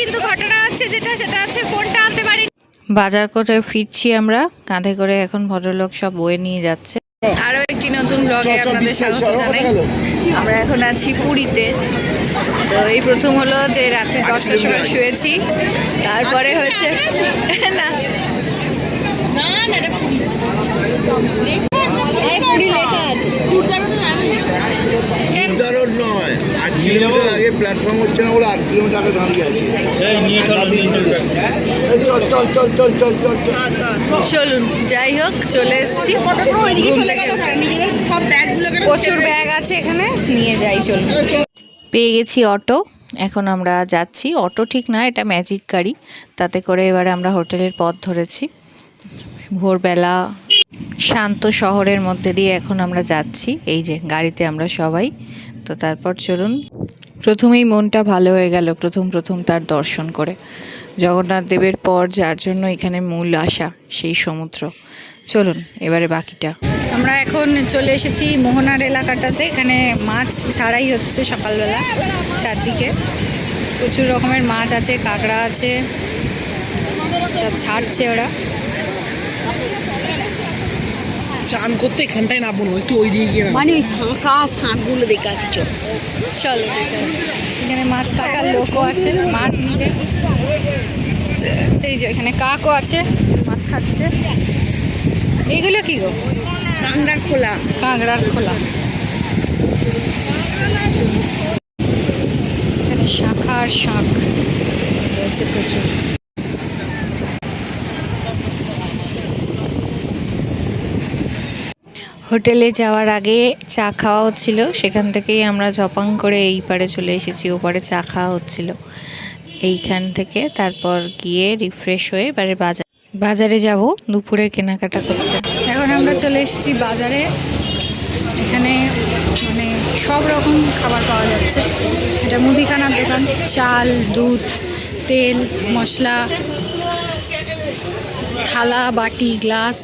কিন্তু ঘটনা হচ্ছে সেটা হচ্ছে ফোনটা আনতে পারি। বাজার করে ফিরছি আমরা, কাঁধে করে এখন ভদ্রলোক সব বয়ে নিয়ে যাচ্ছে। আরও একটি নতুন ব্লগে আপনাদের স্বাগত জানাই। আমরা এখন আছি পুরীতে। তো এই প্রথম হলো যে রাত্রি 10টার সময় শুয়েছি, তারপরে হয়েছে না নয় 8 কিলোমিটার আগে প্ল্যাটফর্ম হচ্ছে না বলে 8 কিলোমিটার আগে দাঁড়িয়ে আছে। চলুন, যাই হোক চলে এসেছি। প্রচুর ব্যাগ আছে এখানে, নিয়ে যাই। চলুন, পেয়ে গেছি অটো। এখন আমরা যাচ্ছি। অটো ঠিক না, এটা ম্যাজিক গাড়ি। তাতে করে এবারে আমরা হোটেলের পথ ধরেছি। ভোরবেলা শান্ত শহরের মধ্যে দিয়ে এখন আমরা যাচ্ছি। এই যে গাড়িতে আমরা সবাই। তো তারপর চলুন, প্রথমেই মনটা ভালো হয়ে গেল প্রথম তার দর্শন করে। জগন্নাথ দেবের পর যার জন্য এখানে মূল আসা, সেই সমুদ্র। চলুন এবারে বাকিটা। আমরা এখন চলে এসেছি মোহনার এলাকাটাতে। এখানে মাছ ছাড়াই হচ্ছে সকালবেলা। চারদিকে প্রচুর রকমের মাছ আছে, কাঁকড়া আছে, সব ছাড়ছে ওরা। চান করতে এখানটায় নামবো না, একটু ওই দিকে গিয়ে মানে ওই শাঁখা শাঁখগুলো দেখে আছে। চলো এখানে মাছ কাটার লোকও আছে, মাছ নিলে। এই যে এখানে কাকও আছে, মাছ খাচ্ছে। এইগুলো কি গো? কাঁকড়ার খোলা। কাঁকড়ার খোলা। এখানে শাঁখা আর শাঁখ রয়েছে প্রচুর। হোটেলে যাওয়ার আগে চা খাওয়া হচ্ছিল, সেখান থেকেই আমরা ঝপাং করে এই পারে চলে এসেছি। ওপারে চা খাওয়া হচ্ছিল এইখান থেকে। তারপর গিয়ে রিফ্রেশ হয়ে এবারে বাজারে যাব দুপুরের কেনাকাটা করতে। এখন আমরা চলে এসেছি বাজারে। এখানে মানে সব রকম খাবার পাওয়া যাচ্ছে। এটা মুদিখানার দোকান। চাল, দুধ, তেল, মশলা, থালা, বাটি, গ্লাস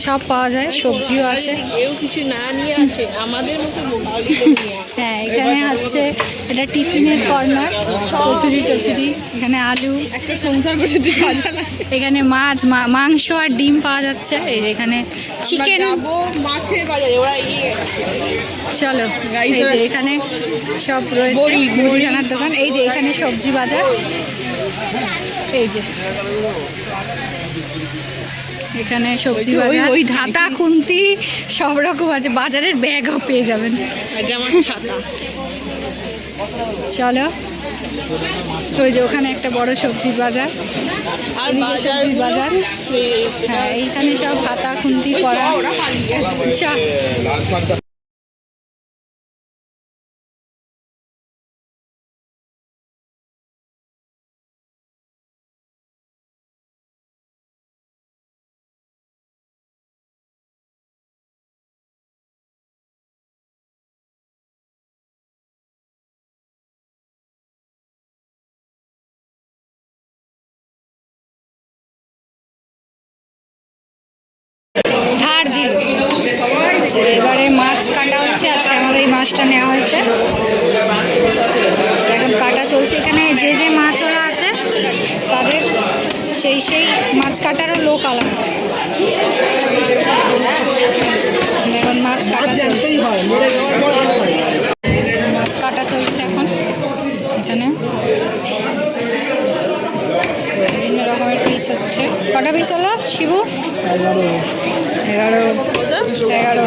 সব পাওয়া যায়। সবজিও আছে। কেউ কিছু না নিয়ে আছে আমাদের মতো। হ্যাঁ, এখানে হচ্ছে এটা টিফিনের কর্নার। কচুরি টচুরি, এখানে আলু, একটা সংসার বসে দিচ্ছে। এখানে মাছ, মাংস আর ডিম পাওয়া যাচ্ছে। এই যে এখানে চিকেন, মাছের বাজারে ওরা চলো। এই যে এখানে সব রয়েছে মুদিখানার দোকান। এই যে এখানে সবজি বাজার। এই যে এখানে সবজি বাজার, হাতা খুন্তি সব রকম আছে। বাজারের ব্যাগও পেয়ে যাবেন। এটা আমার ছাতা। চলো, ওই যে ওখানে একটা বড় সবজির বাজার, আর সবজির বাজার। হ্যাঁ, এইখানে সব হাতা খুন্তি করা। চল ধার দিল। এবারে মাছ কাটা হচ্ছে। আজকে আমাদের এই মাছটা নেওয়া হয়েছে, এখন কাটা চলছে। এখানে যে যে মাছওয়ালা আছে তাদের সেই মাছ কাটারও লোক আলাদা। এখন মাছ কাটা চলছে। মাছ কাটা চলছে এখন এখানে। বিভিন্ন রকমের পিস হচ্ছে। কটা পিস হলো শিবু? 11 12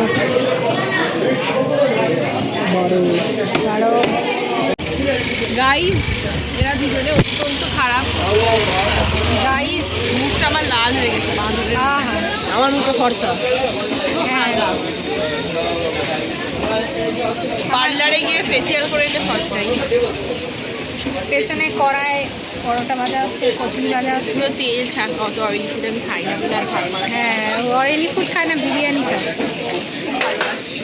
গাইস, এরা দুজনে অত্যন্ত খারাপ। গাইস, মুখটা আমার লাল হয়ে গেছে। আহা, আমার মুখটা ফর্সা। হ্যাঁ, পার্লারে গিয়ে ফেসিয়াল করে এলে ফর্সাই। পেছনে কড়ায় পরোটা ভাজা হচ্ছে, কচুরি ভাজা হচ্ছে। পুরো তেল ছাড়। অত অয়েলি ফুড আমি খাই না, আর ভালো লাগে। হ্যাঁ, অয়েলি ফুড খায় না, বিরিয়ানি খায়।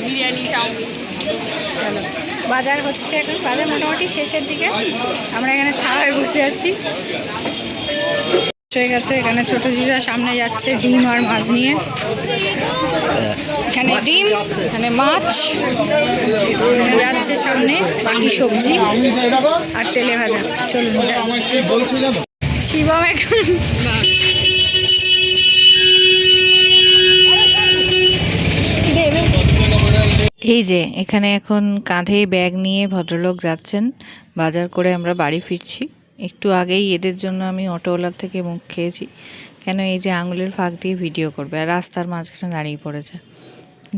বিরিয়ানি, চাউমিন। চলো, বাজার হচ্ছে এখন। বাজার মোটামুটি শেষের দিকে। আমরা এখানে ছাড়ায় বসে আছি। হয়ে গেছে। এখানে ছোট জিজা সামনে যাচ্ছে ডিম আর মাছ নিয়ে। এখানে ডিম, এখানে মাছ, এখানে যাচ্ছে সামনে বাকি সবজি আর তেলে ভাজা। চলুন শিবম এখন এই যে এখানে এখন কাঁধে ব্যাগ নিয়ে ভদ্রলোক যাচ্ছেন, বাজার করে আমরা বাড়ি ফিরছি। একটু আগেই এদের জন্য আমি অটোওয়ালার থেকে মুখ খেয়েছি, কেন এই যে আঙুলের ফাঁক দিয়ে ভিডিও করবে আর রাস্তার মাঝখানে দাঁড়িয়ে পড়েছে।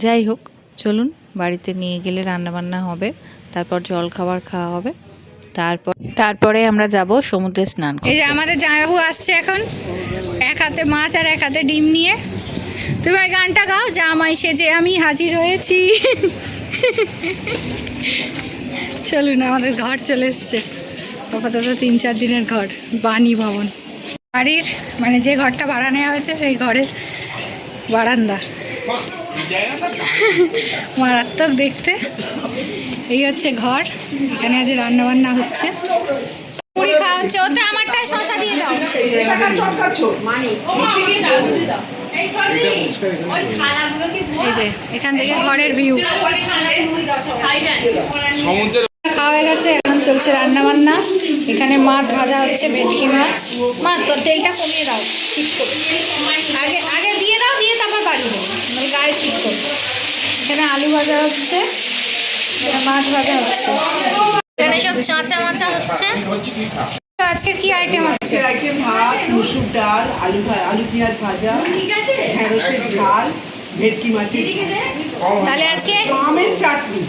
যাই হোক, চলুন বাড়িতে নিয়ে গেলে রান্নাবান্না হবে, তারপর জল খাবার খাওয়া হবে, তারপরে আমরা যাব সমুদ্রে স্নান করতে। এই যে আমাদের জামাইবাবু আসছে এখন, এক হাতে মাছ আর এক হাতে ডিম নিয়ে। তুমি ওই গানটা গাও, জামাই সেজে আমি হাজির হয়েছি। চলুন, আমাদের ঘর চলে এসছে। আপাতত 3-4 দিনের ঘর, বাণী ভবন। বাড়ির মানে যে ঘরটা ভাড়া নেওয়া হয়েছে সেই ঘরের বারান্দা। মারাত্মক দেখতে। এই হচ্ছে ঘর, এখানে আজ রান্না বান্না হচ্ছে, মুড়ি খাওয়া হচ্ছে। ওতে আমারটায় শশা দিয়ে দাও। এই যে এখান থেকে ঘরের ভিউ। খাওয়া হয়ে গেছে, এখন চলছে রান্না বান্না। এখানে মাছ ভাজা হচ্ছে, ভেটকি মাছ। মা তোর তেলটা কমিয়ে দাও, ঠিক করে আগে আগে দিয়ে দাও, দিয়ে তারপর বাড়ি দাও, মানে গায়ে ঠিক করে। এখানে আলু ভাজা হচ্ছে, এখানে মাছ ভাজা হচ্ছে, এখানে সব চাঁচা মাচা হচ্ছে। আজকে কি আইটেম হচ্ছে? আইটেম ভাত, মুসুর ডাল, আলু পেঁয়াজ ভাজা, ঢেঁড়সের ঝাল, ভেটকি মাছের তাহলে আজকে আমের চাটনি,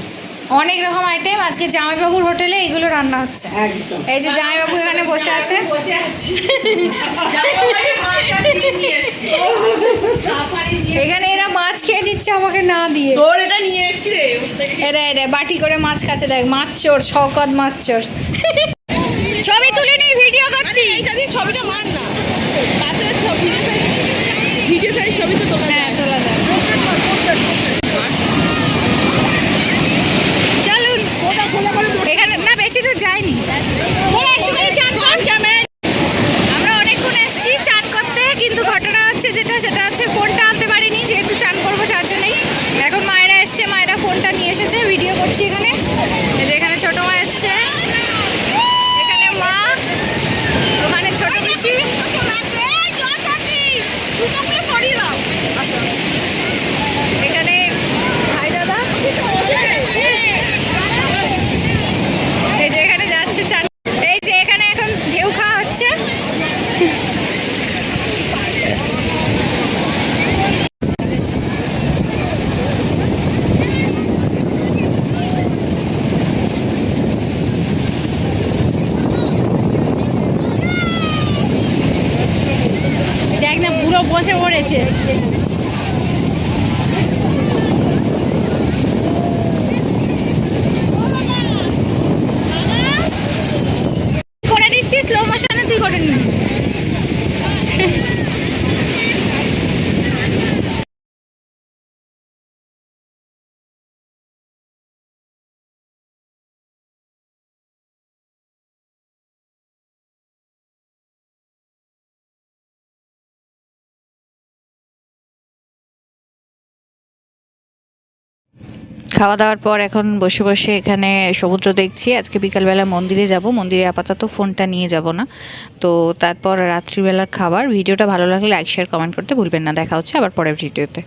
অনেক রকম আইটেম। আজকে জামাইবাবুর হোটেলে এগুলো রান্না হচ্ছে। একদম। এই যে জামাইবাবু এখানে বসে আছে। এখানে এরা মাছ খেয়ে নিচ্ছে আমাকে না দিয়ে। তোর এটা নিয়ে এসছি রে। এরা বাটি করে মাছ খাচ্ছে, দেখ মাছ চোর, শওকত মাছ চোর। ছবি তুলে নি, ভিডিও করছি। এইটা দিয়ে ছবিটা মার না, পাশে ভিডিও সাইজ ছবি তো তোলা হ্যাঁ, তোলা যায়। চলুন, এখানে না বেশি তো যায়নি। ওরা একটুখানি চান কর। আমরা অনেকক্ষণ এসেছি চান করতে, কিন্তু ঘটনা হচ্ছে সেটা হচ্ছে ফোনটা আনতে পারিনি, যেহেতু চান করবো চার জন্যই। এখন মায়েরা এসছে, মায়েরা ফোনটা নিয়ে এসেছে, ভিডিও করছি এখানে। এই যে এখানে ছোটো মা এসছে, এখানে মা, ওখানে ছোট পিসি, এখানে ভাই দাদা। এই যে এখানে যাচ্ছে চান। এই যে এখানে এখন ঢেউ খাওয়া হচ্ছে। দেখ না, পুরো বসে পড়েছে। করে দিচ্ছি স্লো মোশনে, তুই করে নিবি। খাওয়া দাওয়ার পর এখন বসে বসে এখানে সমুদ্র দেখছি। আজকে বিকালবেলা মন্দিরে যাব, মন্দিরে আপাতত ফোনটা নিয়ে যাব না। তো তারপর রাত্রিবেলার খাবার। ভিডিওটা ভালো লাগলে লাইক শেয়ার কমেন্ট করতে ভুলবেন না। দেখা হচ্ছে আবার পরের ভিডিওতে।